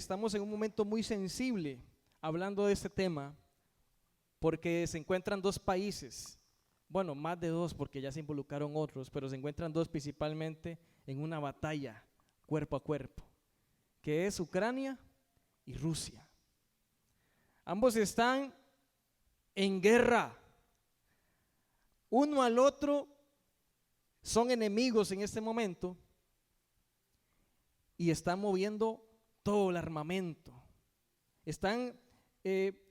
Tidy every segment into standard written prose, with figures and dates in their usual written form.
Estamos en un momento muy sensible hablando de este tema porque se encuentran dos países, bueno, más de dos porque ya se involucraron otros, pero se encuentran dos principalmente en una batalla cuerpo a cuerpo, que es Ucrania y Rusia. Ambos están en guerra, uno al otro son enemigos en este momento y están moviendo todo el armamento. Están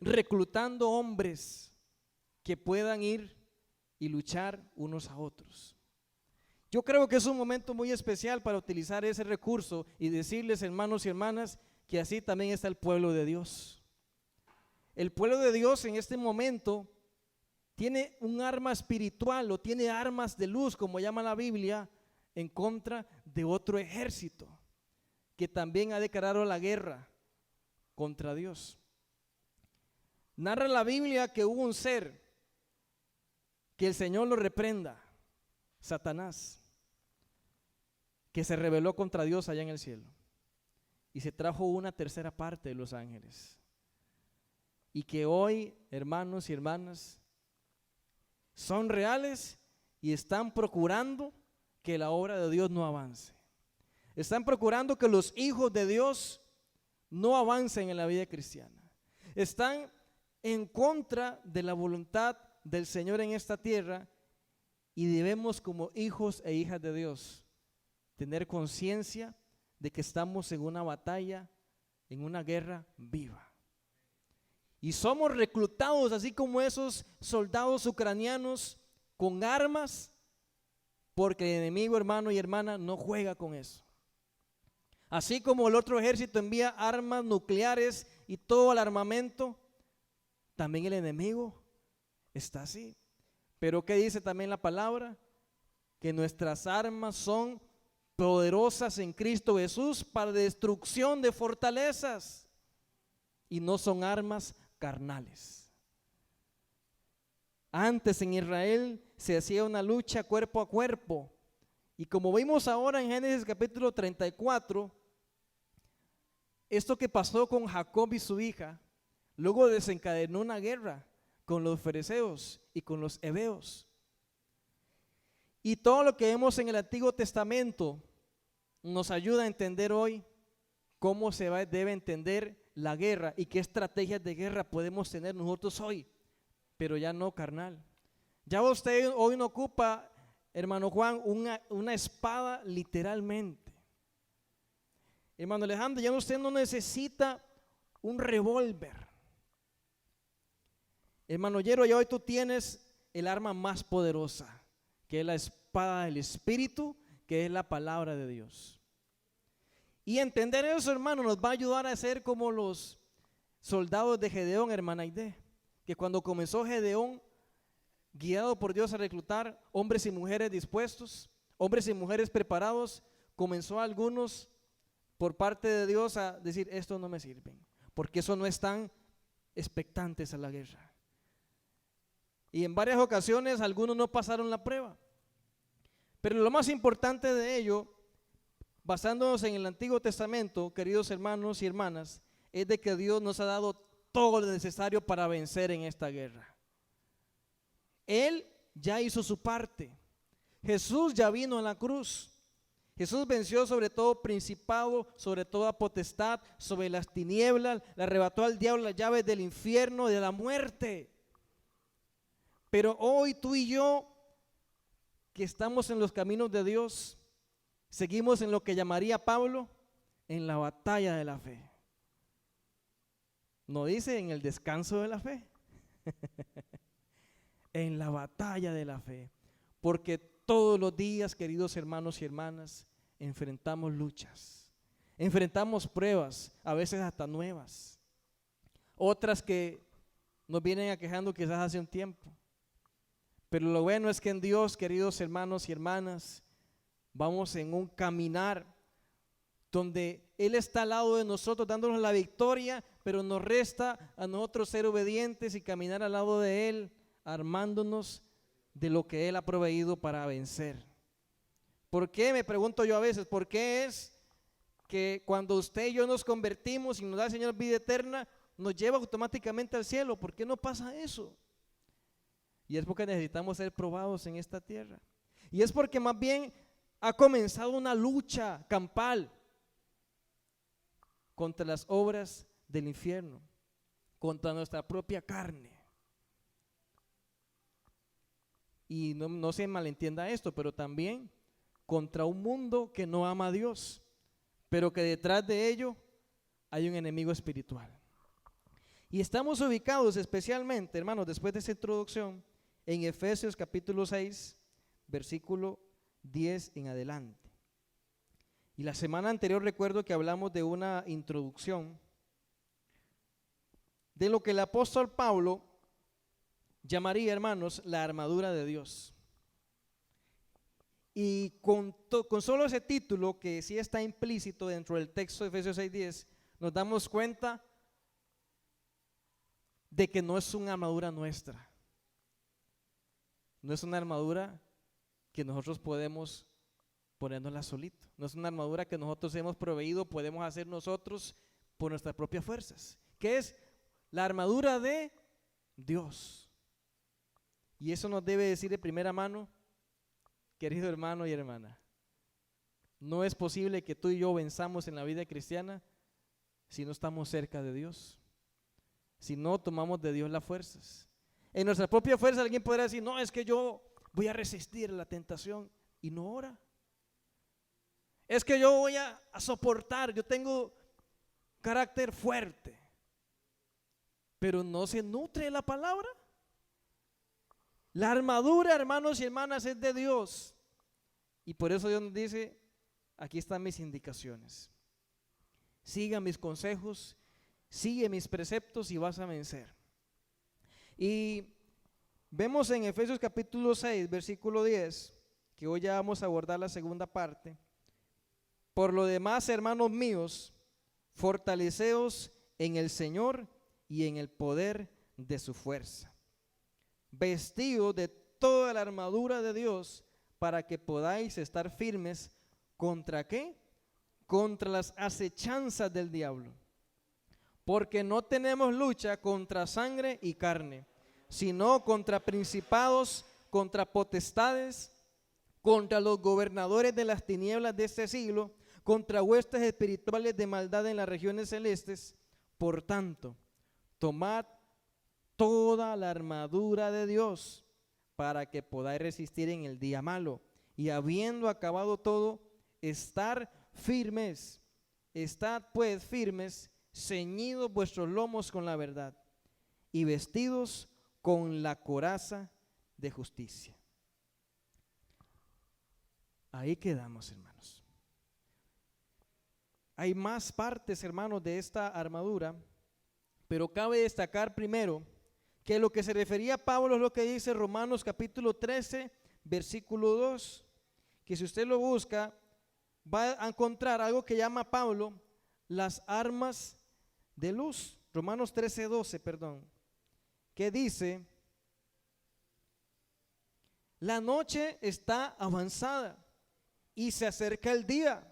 reclutando hombres que puedan ir y luchar unos a otros. Yo creo que es un momento muy especial para utilizar ese recurso y decirles, hermanos y hermanas, que así también está el pueblo de Dios. El pueblo de Dios en este momento tiene un arma espiritual o tiene armas de luz, como llama la Biblia, en contra de otro ejército que también ha declarado la guerra contra Dios. Narra la Biblia que hubo un ser, que el Señor lo reprenda, Satanás, que se rebeló contra Dios allá en el cielo y se trajo una tercera parte de los ángeles, y que hoy, hermanos y hermanas, son reales y están procurando que la obra de Dios no avance. Están procurando que los hijos de Dios no avancen en la vida cristiana. Están en contra de la voluntad del Señor en esta tierra, y debemos, como hijos e hijas de Dios, tener conciencia de que estamos en una batalla, en una guerra viva. Y somos reclutados así como esos soldados ucranianos con armas, porque el enemigo, hermano y hermana, no juega con eso. Así como el otro ejército envía armas nucleares y todo el armamento, también el enemigo está así. Pero ¿qué dice también la palabra? Que nuestras armas son poderosas en Cristo Jesús para destrucción de fortalezas, y no son armas carnales. Antes en Israel se hacía una lucha cuerpo a cuerpo, y como vimos ahora en Génesis capítulo 34, esto que pasó con Jacob y su hija, luego desencadenó una guerra con los fereceos y con los heveos. Y todo lo que vemos en el Antiguo Testamento nos ayuda a entender hoy cómo debe entender la guerra y qué estrategias de guerra podemos tener nosotros hoy, pero ya no carnal. Ya usted hoy no ocupa, hermano Juan, una espada literalmente. Hermano Alejandro, ya usted no necesita un revólver. Hermano Yero, ya hoy tú tienes el arma más poderosa, que es la espada del Espíritu, que es la palabra de Dios. Y entender eso, hermano, nos va a ayudar a ser como los soldados de Gedeón, hermana Aide, que cuando comenzó Gedeón, guiado por Dios a reclutar hombres y mujeres dispuestos, hombres y mujeres preparados, comenzó a algunos por parte de Dios a decir, esto no me sirven, porque eso no están expectantes a la guerra. Y en varias ocasiones algunos no pasaron la prueba. Pero lo más importante de ello, basándonos en el Antiguo Testamento, queridos hermanos y hermanas, es de que Dios nos ha dado todo lo necesario para vencer en esta guerra. Él ya hizo su parte. Jesús ya vino a la cruz. Jesús venció sobre todo principado, sobre toda potestad, sobre las tinieblas, le arrebató al diablo las llaves del infierno, de la muerte. Pero hoy tú y yo, que estamos en los caminos de Dios, seguimos en lo que llamaría Pablo, en la batalla de la fe. No dice en el descanso de la fe, en la batalla de la fe. Porque todos los días, queridos hermanos y hermanas, enfrentamos luchas, enfrentamos pruebas, a veces hasta nuevas, otras que nos vienen aquejando quizás hace un tiempo. Pero lo bueno es que en Dios, queridos hermanos y hermanas, vamos en un caminar donde Él está al lado de nosotros dándonos la victoria, pero nos resta a nosotros ser obedientes y caminar al lado de Él, armándonos de lo que Él ha proveído para vencer. ¿Por qué? Me pregunto yo a veces, ¿por qué es que cuando usted y yo nos convertimos y nos da el Señor vida eterna, nos lleva automáticamente al cielo. ¿Por qué no pasa eso? Y es porque necesitamos ser probados en esta tierra. Y es porque más bien ha comenzado una lucha campal contra las obras del infierno, contra nuestra propia carne. Y no se malentienda esto, pero también contra un mundo que no ama a Dios, pero que detrás de ello hay un enemigo espiritual. Y estamos ubicados especialmente, hermanos, después de esa introducción, en Efesios capítulo 6, versículo 10 en adelante. Y la semana anterior recuerdo que hablamos de una introducción de lo que el apóstol Pablo llamaría, hermanos, la armadura de Dios. Y con solo ese título, que sí está implícito dentro del texto de Efesios 6:10, nos damos cuenta de que no es una armadura nuestra. No es una armadura que nosotros podemos ponernosla solito. No es una armadura que nosotros hemos proveído, podemos hacer nosotros por nuestras propias fuerzas. Que es la armadura de Dios. Y eso nos debe decir de primera mano, querido hermano y hermana, no es posible que tú y yo venzamos en la vida cristiana si no estamos cerca de Dios, si no tomamos de Dios las fuerzas. En nuestra propia fuerza alguien podrá decir, no, es que yo voy a resistir la tentación, y no ora. Es que yo voy a soportar, yo tengo carácter fuerte, pero no se nutre de la palabra. La armadura, hermanos y hermanas, es de Dios. Y por eso Dios nos dice, aquí están mis indicaciones. Siga mis consejos, sigue mis preceptos y vas a vencer. Y vemos en Efesios capítulo 6, versículo 10, que hoy ya vamos a abordar la segunda parte. Por lo demás, hermanos míos, fortaleceos en el Señor y en el poder de su fuerza. Vestidos de toda la armadura de Dios para que podáis estar firmes ¿contra qué? Contra las acechanzas del diablo. Porque no tenemos lucha contra sangre y carne, sino contra principados, contra potestades, contra los gobernadores de las tinieblas de este siglo, contra huestes espirituales de maldad en las regiones celestes. Por tanto, tomad toda la armadura de Dios para que podáis resistir en el día malo, y habiendo acabado todo, estar firmes. Estad pues firmes, ceñidos vuestros lomos con la verdad y vestidos con la coraza de justicia. Ahí quedamos, hermanos. Hay más partes, hermanos, de esta armadura, pero cabe destacar primero que lo que se refería a Pablo es lo que dice Romanos capítulo 13, versículo 2, que si usted lo busca, va a encontrar algo que llama Pablo las armas de luz. Romanos 13, 12, que dice, la noche está avanzada y se acerca el día.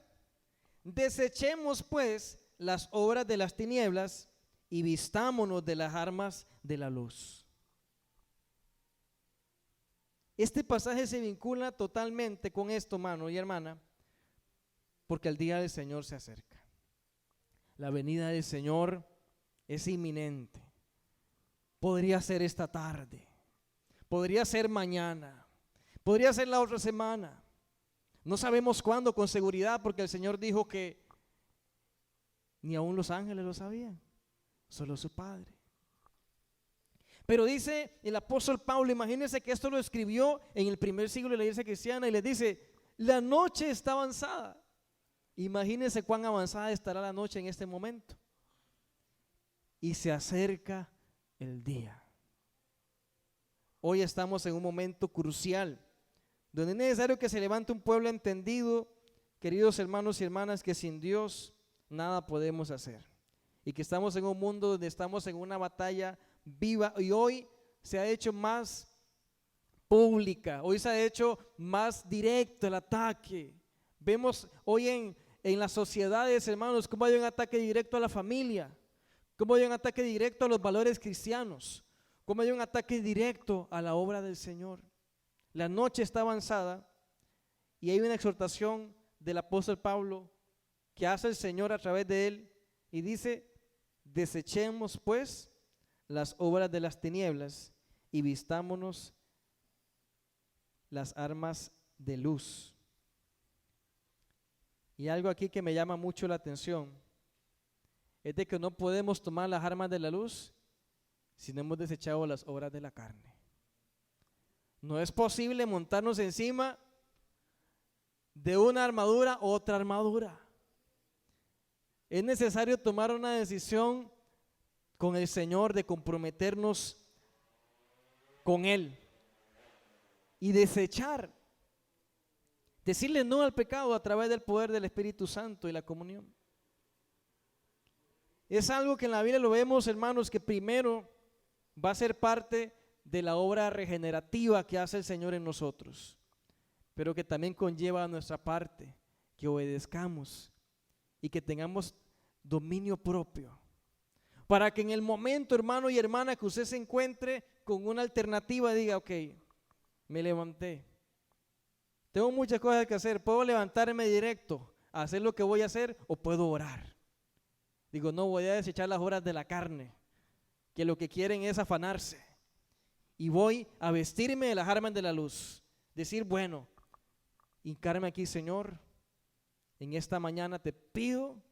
Desechemos pues las obras de las tinieblas y vistámonos de las armas de la luz. Este pasaje se vincula totalmente con esto, hermano y hermana, porque el día del Señor se acerca. La venida del Señor es inminente. Podría ser esta tarde, podría ser mañana, podría ser la otra semana. No sabemos cuándo con seguridad, porque el Señor dijo que ni aún los ángeles lo sabían, solo su Padre. Pero dice el apóstol Pablo, imagínense que esto lo escribió en el primer siglo de la iglesia cristiana, y les dice, la noche está avanzada. Imagínense cuán avanzada estará la noche en este momento. Y se acerca el día. Hoy estamos en un momento crucial, donde es necesario que se levante un pueblo entendido, queridos hermanos y hermanas, que sin Dios nada podemos hacer. Y que estamos en un mundo donde estamos en una batalla viva, y hoy se ha hecho más pública, hoy se ha hecho más directo el ataque. Vemos hoy en en las sociedades, hermanos, cómo hay un ataque directo a la familia, cómo hay un ataque directo a los valores cristianos, cómo hay un ataque directo a la obra del Señor. La noche está avanzada y hay una exhortación del apóstol Pablo que hace el Señor a través de él y dice: desechemos pues las obras de las tinieblas y vistámonos las armas de luz. Y algo aquí que me llama mucho la atención es de que no podemos tomar las armas de la luz si no hemos desechado las obras de la carne. No es posible montarnos encima de una armadura otra armadura. Es necesario tomar una decisión con el Señor de comprometernos con Él y desechar, decirle no al pecado a través del poder del Espíritu Santo y la comunión. Es algo que en la Biblia lo vemos, hermanos, que primero va a ser parte de la obra regenerativa que hace el Señor en nosotros, pero que también conlleva a nuestra parte que obedezcamos y que tengamos dominio propio, para que en el momento, hermano y hermana, que usted se encuentre con una alternativa, diga: ok, me levanté, tengo muchas cosas que hacer, puedo levantarme directo a hacer lo que voy a hacer o puedo orar. Digo, no voy a desechar las obras de la carne, que lo que quieren es afanarse, y voy a vestirme de las armas de la luz, decir: bueno, hincarme aquí, Señor, en esta mañana te pido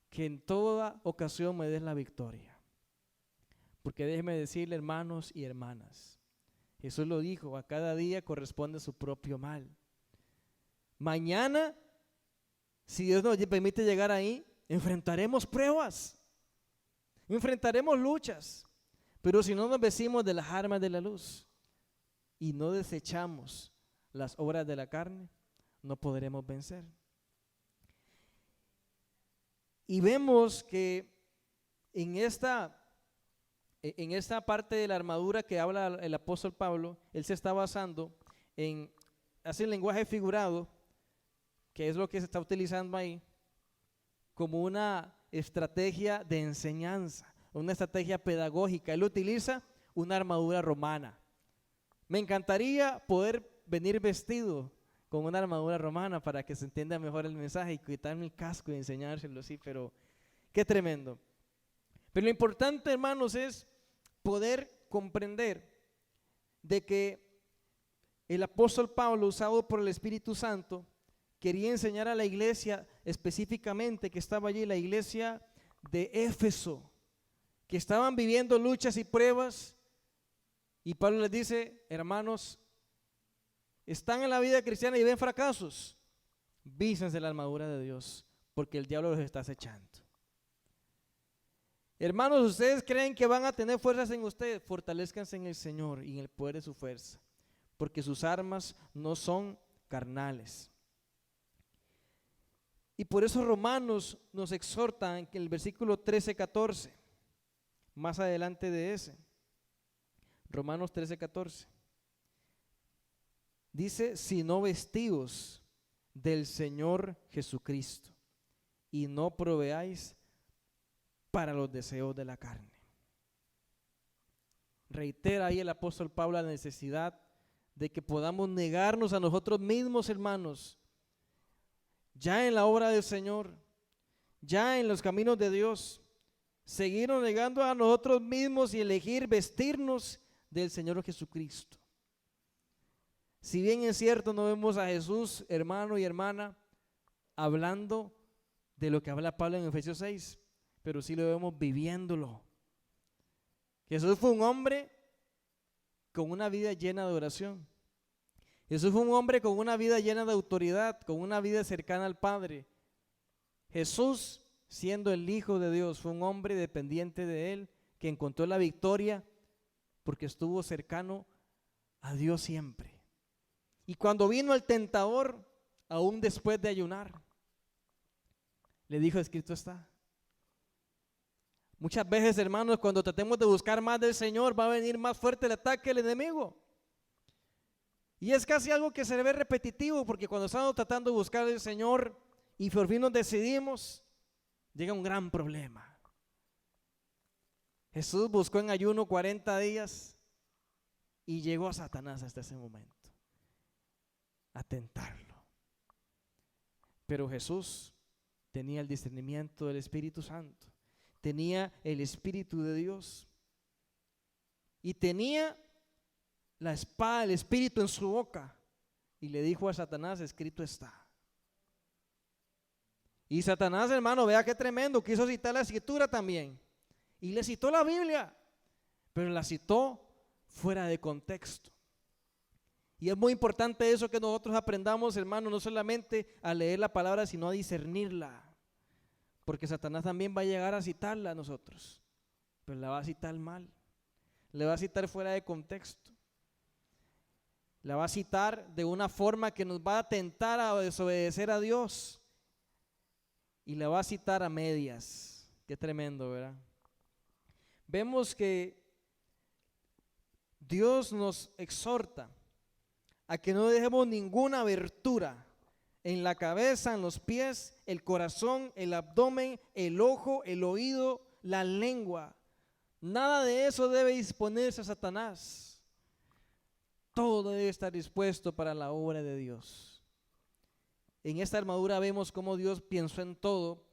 que en toda ocasión me des la victoria. Porque déjeme decirle, hermanos y hermanas, Jesús lo dijo: a cada día corresponde su propio mal. Mañana, si Dios nos permite llegar ahí, enfrentaremos pruebas, enfrentaremos luchas, pero si no nos vestimos de las armas de la luz y no desechamos las obras de la carne, no podremos vencer. Y vemos que en esta parte de la armadura que habla el apóstol Pablo, él se está basando en hacer lenguaje figurado, que es lo que se está utilizando ahí, como una estrategia de enseñanza, una estrategia pedagógica. Él utiliza una armadura romana. Me encantaría poder venir vestido con una armadura romana para que se entienda mejor el mensaje y quitarme el casco y enseñárselo así, pero qué tremendo. Pero lo importante, hermanos, es poder comprender de que el apóstol Pablo, usado por el Espíritu Santo, quería enseñar a la iglesia específicamente que estaba allí, la iglesia de Éfeso, que estaban viviendo luchas y pruebas, y Pablo les dice: hermanos, están en la vida cristiana y ven fracasos, vístanse la armadura de Dios, porque el diablo los está acechando. Hermanos, ustedes creen que van a tener fuerzas en ustedes, fortalezcanse en el Señor y en el poder de su fuerza, porque sus armas no son carnales. Y por eso Romanos nos exhorta en el versículo 13-14, más adelante de ese, Romanos 13-14, dice: sino vestidos del Señor Jesucristo y no proveáis para los deseos de la carne. Reitera ahí el apóstol Pablo la necesidad de que podamos negarnos a nosotros mismos, hermanos, ya en la obra del Señor, ya en los caminos de Dios, seguirnos negando a nosotros mismos y elegir vestirnos del Señor Jesucristo. Si bien es cierto, no vemos a Jesús, hermano y hermana, hablando de lo que habla Pablo en Efesios 6, pero sí lo vemos viviéndolo. Jesús fue un hombre con una vida llena de oración. Jesús fue un hombre con una vida llena de autoridad, con una vida cercana al Padre. Jesús, siendo el Hijo de Dios, fue un hombre dependiente de Él, que encontró la victoria porque estuvo cercano a Dios siempre. Y cuando vino el tentador, aún después de ayunar, le dijo: escrito está. Muchas veces, hermanos, cuando tratemos de buscar más del Señor, va a venir más fuerte el ataque del enemigo. Y es casi algo que se ve repetitivo, porque cuando estamos tratando de buscar al Señor y por fin nos decidimos, llega un gran problema. Jesús buscó en ayuno 40 días y llegó a Satanás hasta ese momento a tentarlo. Pero Jesús tenía el discernimiento del Espíritu Santo, tenía el Espíritu de Dios y tenía la espada del Espíritu en su boca y le dijo a Satanás: escrito está. Y Satanás, hermano, vea qué tremendo, quiso citar la escritura también y le citó la Biblia, pero la citó fuera de contexto. Y es muy importante eso, que nosotros aprendamos, hermano, no solamente a leer la palabra, sino a discernirla, porque Satanás también va a llegar a citarla a nosotros, pero la va a citar mal, le va a citar fuera de contexto, la va a citar de una forma que nos va a tentar a desobedecer a Dios, y la va a citar a medias. Qué tremendo, ¿verdad? Vemos que Dios nos exhorta a que no dejemos ninguna abertura en la cabeza, en los pies, el corazón, el abdomen, el ojo, el oído, la lengua. Nada de eso debe disponerse a Satanás. Todo debe estar dispuesto para la obra de Dios. En esta armadura vemos cómo Dios pensó en todo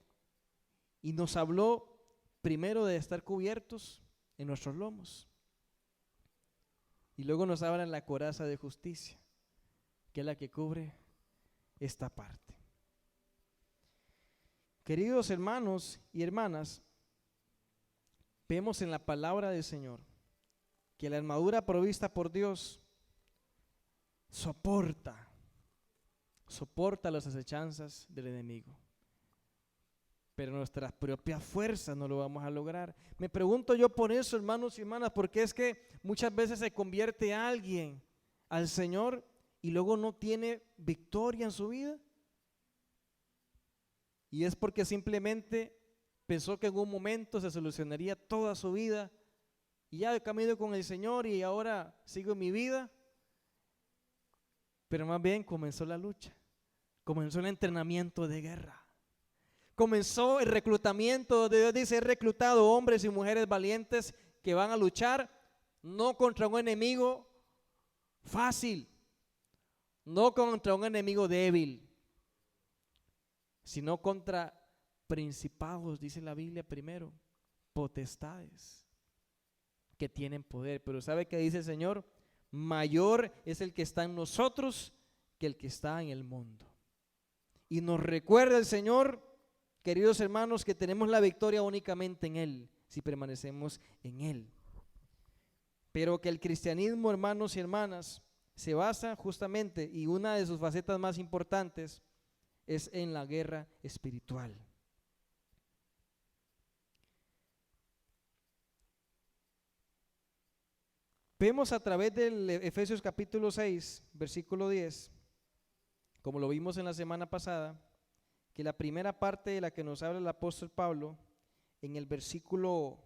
y nos habló primero de estar cubiertos en nuestros lomos. Y luego nos habla la coraza de justicia, que es la que cubre esta parte. Queridos hermanos y hermanas, vemos en la palabra del Señor que la armadura provista por Dios soporta las acechanzas del enemigo. Pero nuestras propias fuerzas no lo vamos a lograr. Me pregunto yo por eso, hermanos y hermanas, porque es que muchas veces se convierte a alguien al Señor y luego no tiene victoria en su vida. Y es porque simplemente pensó que en un momento se solucionaría toda su vida y ya he caminado con el Señor y ahora sigo mi vida. Pero más bien comenzó la lucha, comenzó el entrenamiento de guerra. Comenzó el reclutamiento, donde Dios dice: he reclutado hombres y mujeres valientes que van a luchar no contra un enemigo fácil, no contra un enemigo débil, sino contra principados, dice la Biblia primero, potestades que tienen poder. Pero ¿sabe qué dice el Señor? Mayor es el que está en nosotros que el que está en el mundo. Y nos recuerda el Señor, queridos hermanos, que tenemos la victoria únicamente en Él, si permanecemos en Él. Pero que el cristianismo, hermanos y hermanas, se basa justamente, y una de sus facetas más importantes es en la guerra espiritual. Vemos a través del Efesios capítulo 6, versículo 10, como lo vimos en la semana pasada, que la primera parte de la que nos habla el apóstol Pablo, en el versículo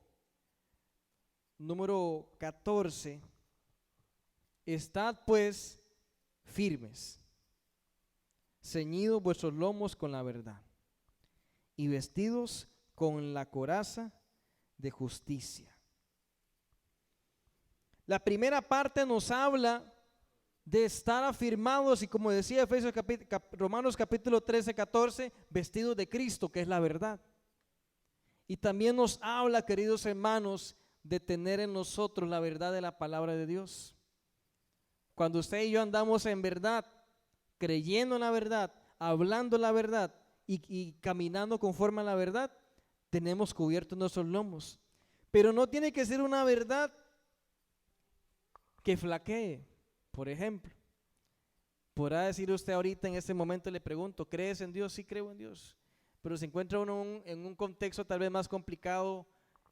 número 14, estad pues firmes, ceñidos vuestros lomos con la verdad y vestidos con la coraza de justicia. La primera parte nos habla de estar afirmados y, como decía Romanos capítulo 13, 14, vestidos de Cristo, que es la verdad. Y también nos habla, queridos hermanos, de tener en nosotros la verdad de la palabra de Dios. Cuando usted y yo andamos en verdad, creyendo en la verdad, hablando la verdad y caminando conforme a la verdad, tenemos cubiertos nuestros lomos. Pero no tiene que ser una verdad que flaquee. Por ejemplo, podrá decir usted ahorita, en este momento le pregunto: ¿crees en Dios? Sí, creo en Dios. Pero se encuentra uno en un contexto tal vez más complicado,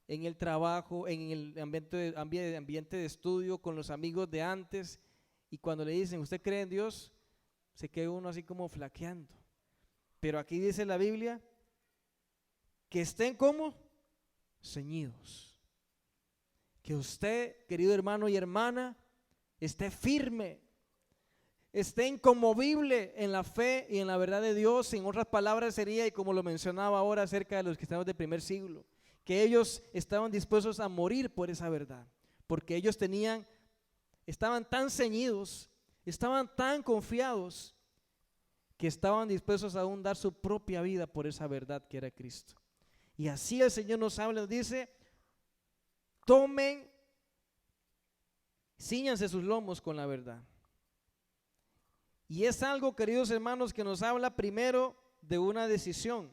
en el trabajo, en el ambiente de estudio, con los amigos de antes, y cuando le dicen: ¿usted cree en Dios?, se queda uno así como flaqueando. Pero aquí dice la Biblia que estén como ceñidos, que usted, querido hermano y hermana, esté firme. esté inconmovible en la fe y en la verdad de Dios. En otras palabras sería, y como lo mencionaba ahora acerca de los cristianos del primer siglo, que ellos estaban dispuestos a morir por esa verdad, porque ellos estaban tan ceñidos, estaban tan confiados, que estaban dispuestos a aún dar su propia vida por esa verdad que era Cristo. Y así el Señor nos habla, nos dice: cíñanse sus lomos con la verdad. Y es algo, queridos hermanos, que nos habla primero de una decisión,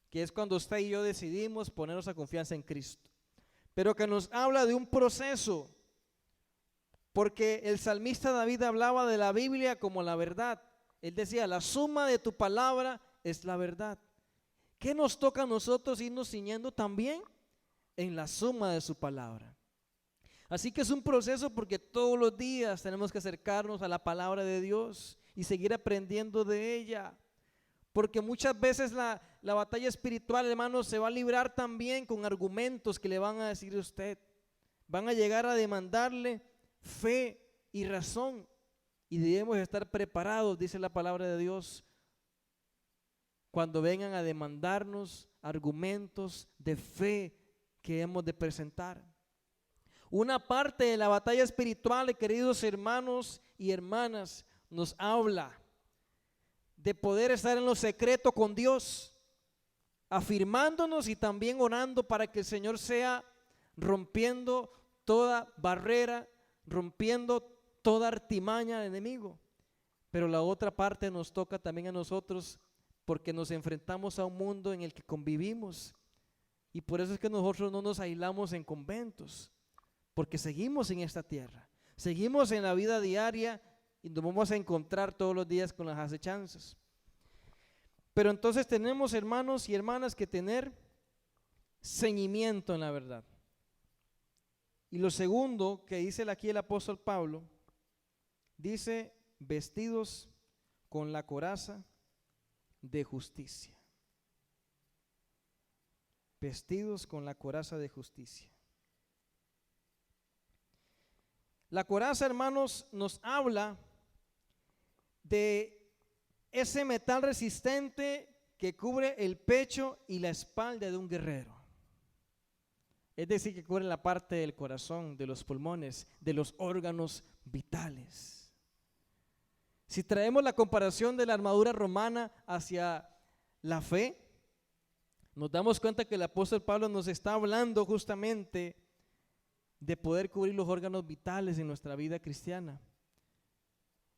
que es cuando usted y yo decidimos poner nuestra confianza en Cristo, pero que nos habla de un proceso, porque el salmista David hablaba de la Biblia como la verdad. Él decía: la suma de tu palabra es la verdad. ¿Qué nos toca a nosotros irnos ciñendo también? En la suma de su palabra. Así que es un proceso, porque todos los días tenemos que acercarnos a la palabra de Dios y seguir aprendiendo de ella, porque muchas veces la batalla espiritual, hermanos, se va a librar también con argumentos que le van a decir a usted. Van a llegar a demandarle fe y razón, y debemos estar preparados, dice la palabra de Dios, cuando vengan a demandarnos argumentos de fe que hemos de presentar. Una parte de la batalla espiritual, queridos hermanos y hermanas, nos habla de poder estar en lo secreto con Dios, afirmándonos y también orando para que el Señor sea rompiendo toda barrera, rompiendo toda artimaña del enemigo. Pero la otra parte nos toca también a nosotros, porque nos enfrentamos a un mundo en el que convivimos, y por eso es que nosotros no nos aislamos en conventos, porque seguimos en esta tierra, seguimos en la vida diaria y nos vamos a encontrar todos los días con las acechanzas. Pero entonces tenemos, hermanos y hermanas, que tener ceñimiento en la verdad. Y lo segundo que dice aquí el apóstol Pablo, dice: vestidos con la coraza de justicia. Vestidos con la coraza de justicia. La coraza, hermanos, nos habla de ese metal resistente que cubre el pecho y la espalda de un guerrero. Es decir, que cubre la parte del corazón, de los pulmones, de los órganos vitales. Si traemos la comparación de la armadura romana hacia la fe, nos damos cuenta que el apóstol Pablo nos está hablando justamente de poder cubrir los órganos vitales en nuestra vida cristiana,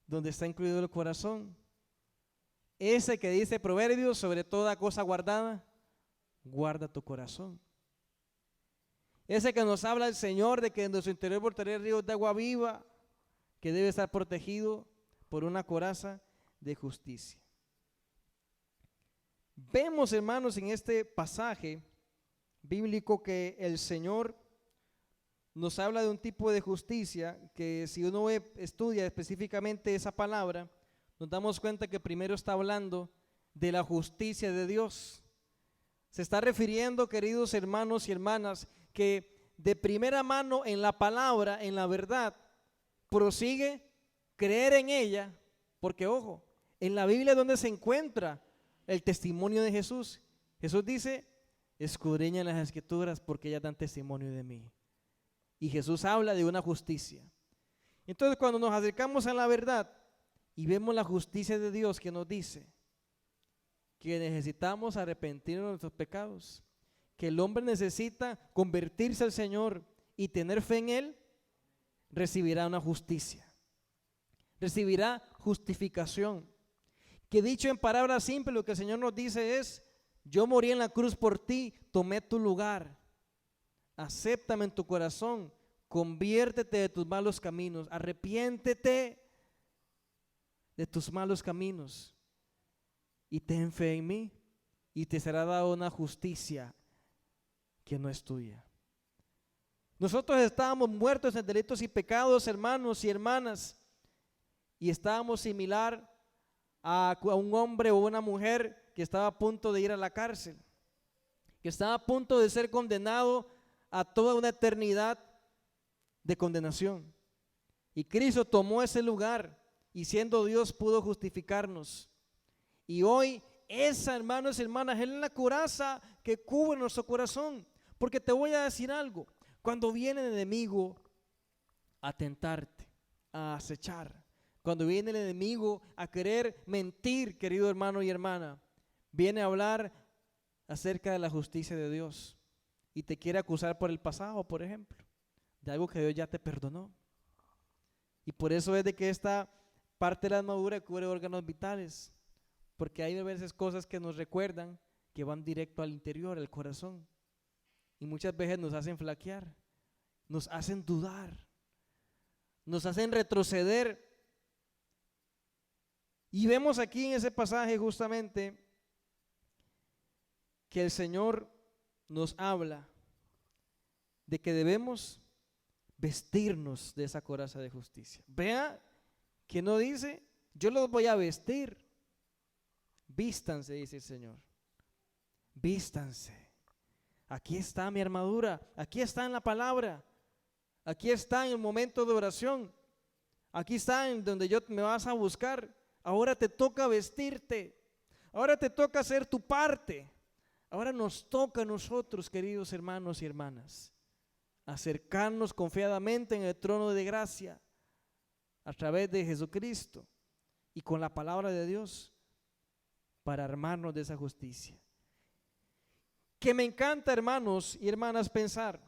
donde está incluido el corazón. Ese que dice Proverbios: sobre toda cosa guardada, guarda tu corazón. Ese que nos habla el Señor de que en nuestro interior brotarán ríos de agua viva, que debe estar protegido por una coraza de justicia. Vemos, hermanos, en este pasaje bíblico que el Señor nos habla de un tipo de justicia que, si uno estudia específicamente esa palabra, nos damos cuenta que primero está hablando de la justicia de Dios. Se está refiriendo, queridos hermanos y hermanas, que de primera mano en la palabra, en la verdad, prosigue creer en ella, porque ojo, en la Biblia es donde se encuentra el testimonio de Jesús. Jesús dice: escudriña las Escrituras porque ellas dan testimonio de mí. Y Jesús habla de una justicia. Entonces, cuando nos acercamos a la verdad y vemos la justicia de Dios, que nos dice que necesitamos arrepentirnos de nuestros pecados, que el hombre necesita convertirse al Señor y tener fe en Él, recibirá una justicia, recibirá justificación. Que dicho en palabras simples, lo que el Señor nos dice es: yo morí en la cruz por ti, tomé tu lugar, acéptame en tu corazón, conviértete de tus malos caminos, arrepiéntete de tus malos caminos y ten fe en mí, y te será dada una justicia que no es tuya. Nosotros estábamos muertos en delitos y pecados, hermanos y hermanas, y estábamos similar a un hombre o una mujer que estaba a punto de ir a la cárcel, que estaba a punto de ser condenado a toda una eternidad de condenación. Y Cristo tomó ese lugar y siendo Dios pudo justificarnos. Y hoy esa, hermanos y hermanas, es la coraza que cubre nuestro corazón. Porque te voy a decir algo, cuando viene el enemigo a tentarte, a acechar, cuando viene el enemigo a querer mentir, querido hermano y hermana, viene a hablar acerca de la justicia de Dios y te quiere acusar por el pasado, por ejemplo, de algo que Dios ya te perdonó. Y por eso es de que esta parte de la armadura cubre órganos vitales, porque hay a veces cosas que nos recuerdan que van directo al interior, al corazón, y muchas veces nos hacen flaquear, nos hacen dudar, nos hacen retroceder. Y vemos aquí en ese pasaje justamente que el Señor nos habla de que debemos vestirnos de esa coraza de justicia. Vea que no dice, yo los voy a vestir. Vístanse, dice el Señor. Vístanse. Aquí está mi armadura, aquí está en la palabra, aquí está en el momento de oración, aquí está en donde me vas a buscar. Ahora te toca vestirte, ahora te toca hacer tu parte. Ahora nos toca a nosotros, queridos hermanos y hermanas, acercarnos confiadamente en el trono de gracia a través de Jesucristo y con la palabra de Dios para armarnos de esa justicia. Que me encanta, hermanos y hermanas, pensar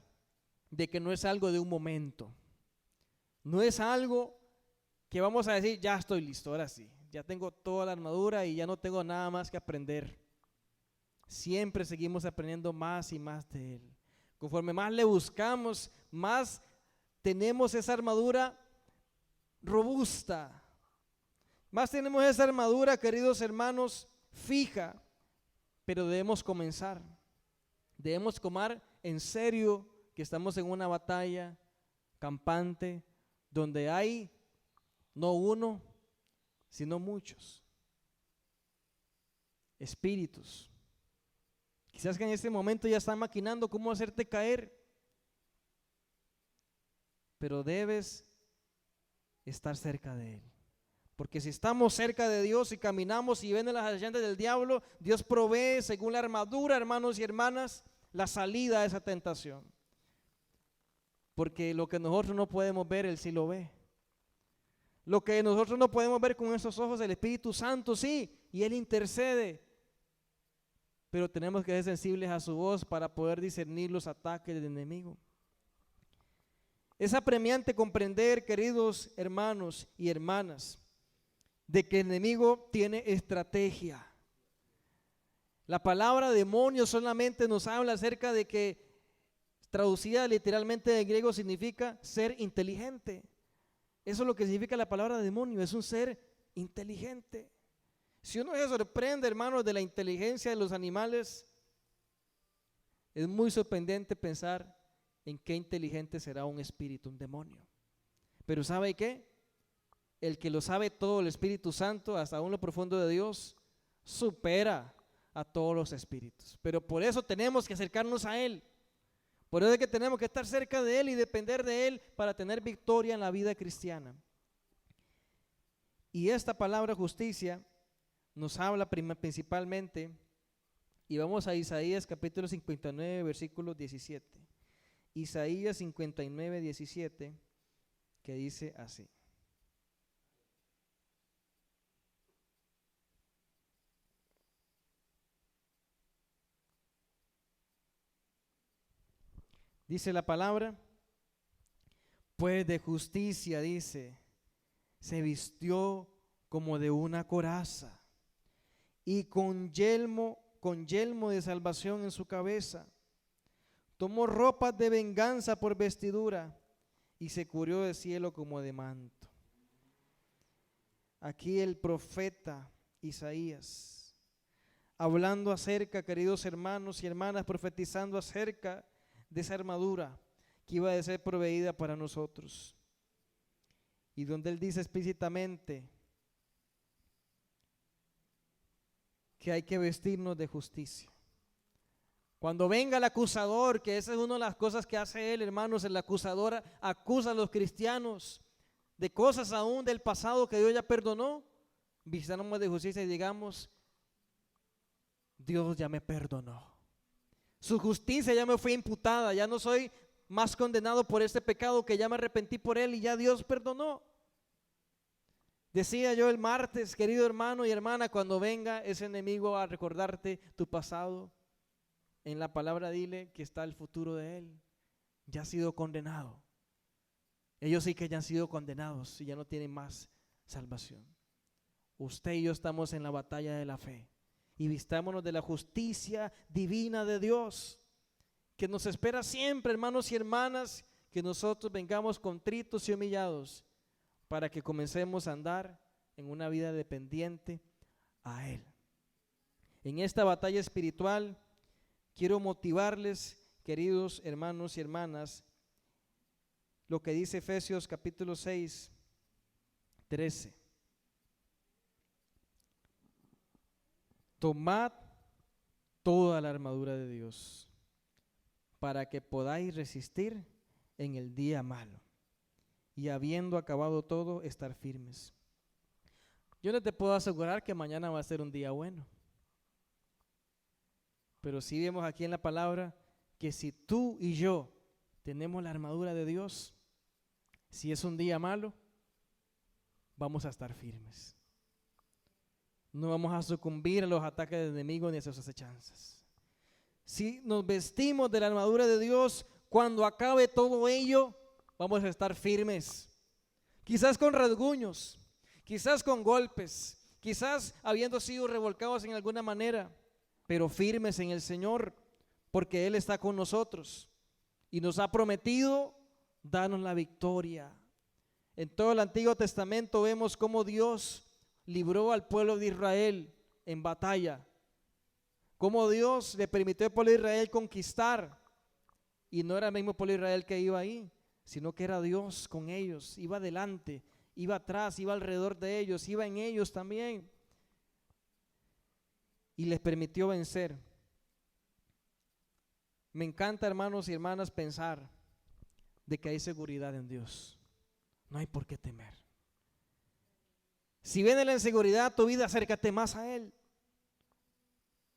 de que no es algo de un momento, no es algo que vamos a decir, ya estoy listo, ahora sí, ya tengo toda la armadura y ya no tengo nada más que aprender. Siempre seguimos aprendiendo más y más de Él. Conforme más le buscamos, más tenemos esa armadura robusta, más tenemos esa armadura, queridos hermanos, fija. Pero debemos comenzar, debemos tomar en serio que estamos en una batalla campante donde hay no uno, sino muchos espíritus. Quizás que en este momento ya están maquinando cómo hacerte caer, pero debes estar cerca de Él. Porque si estamos cerca de Dios y caminamos y ven las acechanzas del diablo, Dios provee según la armadura, hermanos y hermanas, la salida a esa tentación. Porque lo que nosotros no podemos ver, Él sí lo ve. Lo que nosotros no podemos ver con esos ojos, el Espíritu Santo sí, y Él intercede. Pero tenemos que ser sensibles a su voz para poder discernir los ataques del enemigo. Es apremiante comprender, queridos hermanos y hermanas, de que el enemigo tiene estrategia. La palabra demonio solamente nos habla acerca de que, traducida literalmente del griego, significa ser inteligente. Eso es lo que significa la palabra demonio, es un ser inteligente. Si uno se sorprende, hermanos, de la inteligencia de los animales, es muy sorprendente pensar en qué inteligente será un espíritu, un demonio. Pero ¿sabe qué? El que lo sabe todo, el Espíritu Santo, hasta aún lo profundo de Dios, supera a todos los espíritus. Pero por eso tenemos que acercarnos a Él. Por eso es que tenemos que estar cerca de Él y depender de Él para tener victoria en la vida cristiana. Y esta palabra justicia nos habla principalmente, y vamos a Isaías capítulo 59, versículo 17. Isaías 59, 17, que dice así. Dice la palabra, pues de justicia, dice, se vistió como de una coraza y con yelmo de salvación en su cabeza. Tomó ropas de venganza por vestidura y se cubrió de cielo como de manto. Aquí el profeta Isaías, hablando acerca, queridos hermanos y hermanas, profetizando acerca de esa armadura que iba a ser proveída para nosotros. Y donde él dice explícitamente que hay que vestirnos de justicia. Cuando venga el acusador, que esa es una de las cosas que hace él, hermanos, el acusador acusa a los cristianos de cosas aún del pasado que Dios ya perdonó, visitamos de justicia y digamos, Dios ya me perdonó. Su justicia ya me fue imputada, ya no soy más condenado por este pecado, que ya me arrepentí por él y ya Dios perdonó. Decía yo el martes, querido hermano y hermana, cuando venga ese enemigo a recordarte tu pasado, en la palabra dile que está el futuro de él, ya ha sido condenado. Ellos sí que ya han sido condenados y ya no tienen más salvación. Usted y yo estamos en la batalla de la fe y vistámonos de la justicia divina de Dios, que nos espera siempre, hermanos y hermanas, que nosotros vengamos contritos y humillados para que comencemos a andar en una vida dependiente a Él. En esta batalla espiritual quiero motivarles, queridos hermanos y hermanas, lo que dice Efesios capítulo 6, 13. Tomad toda la armadura de Dios para que podáis resistir en el día malo y habiendo acabado todo, estar firmes. Yo no te puedo asegurar que mañana va a ser un día bueno, pero sí vemos aquí en la palabra que si tú y yo tenemos la armadura de Dios, si es un día malo, vamos a estar firmes. No vamos a sucumbir a los ataques del enemigo ni a sus acechanzas. Si nos vestimos de la armadura de Dios, cuando acabe todo ello, vamos a estar firmes. Quizás con rasguños, quizás con golpes, quizás habiendo sido revolcados en alguna manera, pero firmes en el Señor, porque Él está con nosotros y nos ha prometido darnos la victoria. En todo el Antiguo Testamento vemos cómo Dios libró al pueblo de Israel en batalla, cómo Dios le permitió al pueblo de Israel conquistar, y no era el mismo pueblo de Israel que iba ahí, sino que era Dios con ellos, iba adelante, iba atrás, iba alrededor de ellos, iba en ellos también, y les permitió vencer. Me encanta, hermanos y hermanas, pensar de que hay seguridad en Dios. No hay por qué temer. Si viene la inseguridad a tu vida, acércate más a Él,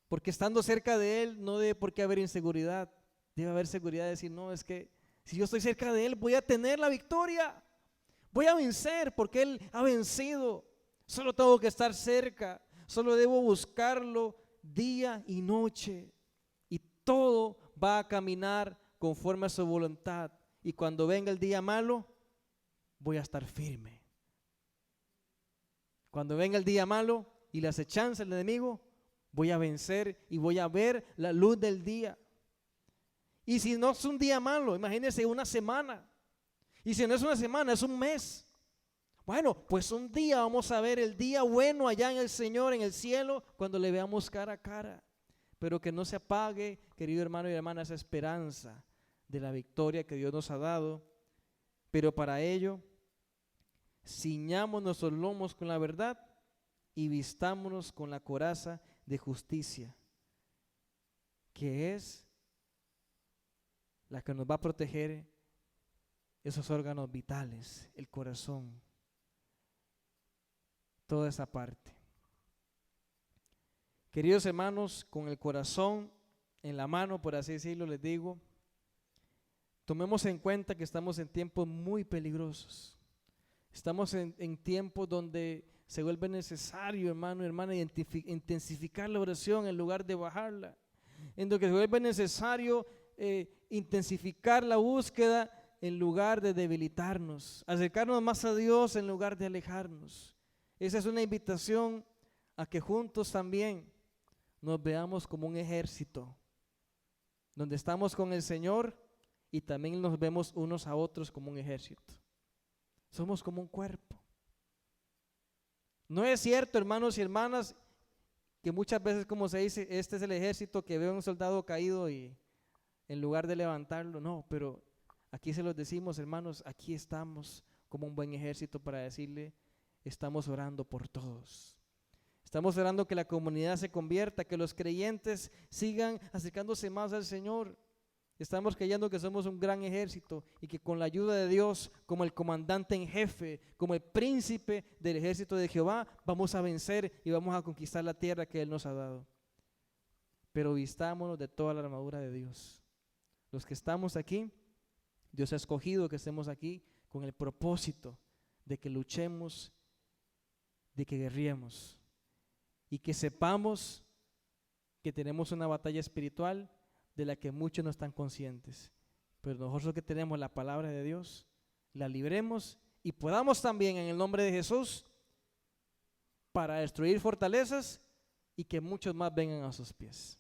porque estando cerca de Él no debe por qué haber inseguridad. Debe haber seguridad de decir, no, es que si yo estoy cerca de Él voy a tener la victoria, voy a vencer porque Él ha vencido. Solo tengo que estar cerca, solo debo buscarlo día y noche, y todo va a caminar conforme a su voluntad. Y cuando venga el día malo, voy a estar firme. Cuando venga el día malo y la acechanza del enemigo, voy a vencer y voy a ver la luz del día. Y si no es un día malo, imagínense una semana. Y si no es una semana, es un mes. Bueno, pues un día vamos a ver el día bueno allá en el Señor, en el cielo, cuando le veamos cara a cara. Pero que no se apague, querido hermano y hermana, esa esperanza de la victoria que Dios nos ha dado. Pero para ello, ciñamos nuestros lomos con la verdad y vistámonos con la coraza de justicia, que es la que nos va a proteger esos órganos vitales, el corazón, toda esa parte. Queridos hermanos, con el corazón en la mano, por así decirlo, les digo, tomemos en cuenta que estamos en tiempos muy peligrosos. Estamos en tiempos donde se vuelve necesario, hermano y hermana, intensificar la oración en lugar de bajarla. En donde se vuelve necesario intensificar la búsqueda en lugar de debilitarnos. Acercarnos más a Dios en lugar de alejarnos. Esa es una invitación a que juntos también nos veamos como un ejército, donde estamos con el Señor y también nos vemos unos a otros como un ejército. Somos como un cuerpo. No es cierto, hermanos y hermanas, que muchas veces, como se dice, este es el ejército que ve a un soldado caído y en lugar de levantarlo, no, pero aquí se los decimos, hermanos, aquí estamos como un buen ejército para decirle, estamos orando por todos. Estamos orando que la comunidad se convierta, que los creyentes sigan acercándose más al Señor. Estamos creyendo que somos un gran ejército y que con la ayuda de Dios, como el comandante en jefe, como el príncipe del ejército de Jehová, vamos a vencer y vamos a conquistar la tierra que Él nos ha dado. Pero vistámonos de toda la armadura de Dios. Los que estamos aquí, Dios ha escogido que estemos aquí con el propósito de que luchemos, de que guerriemos y que sepamos que tenemos una batalla espiritual de la que muchos no están conscientes, pero nosotros que tenemos la palabra de Dios, la libremos y podamos también en el nombre de Jesús para destruir fortalezas y que muchos más vengan a sus pies.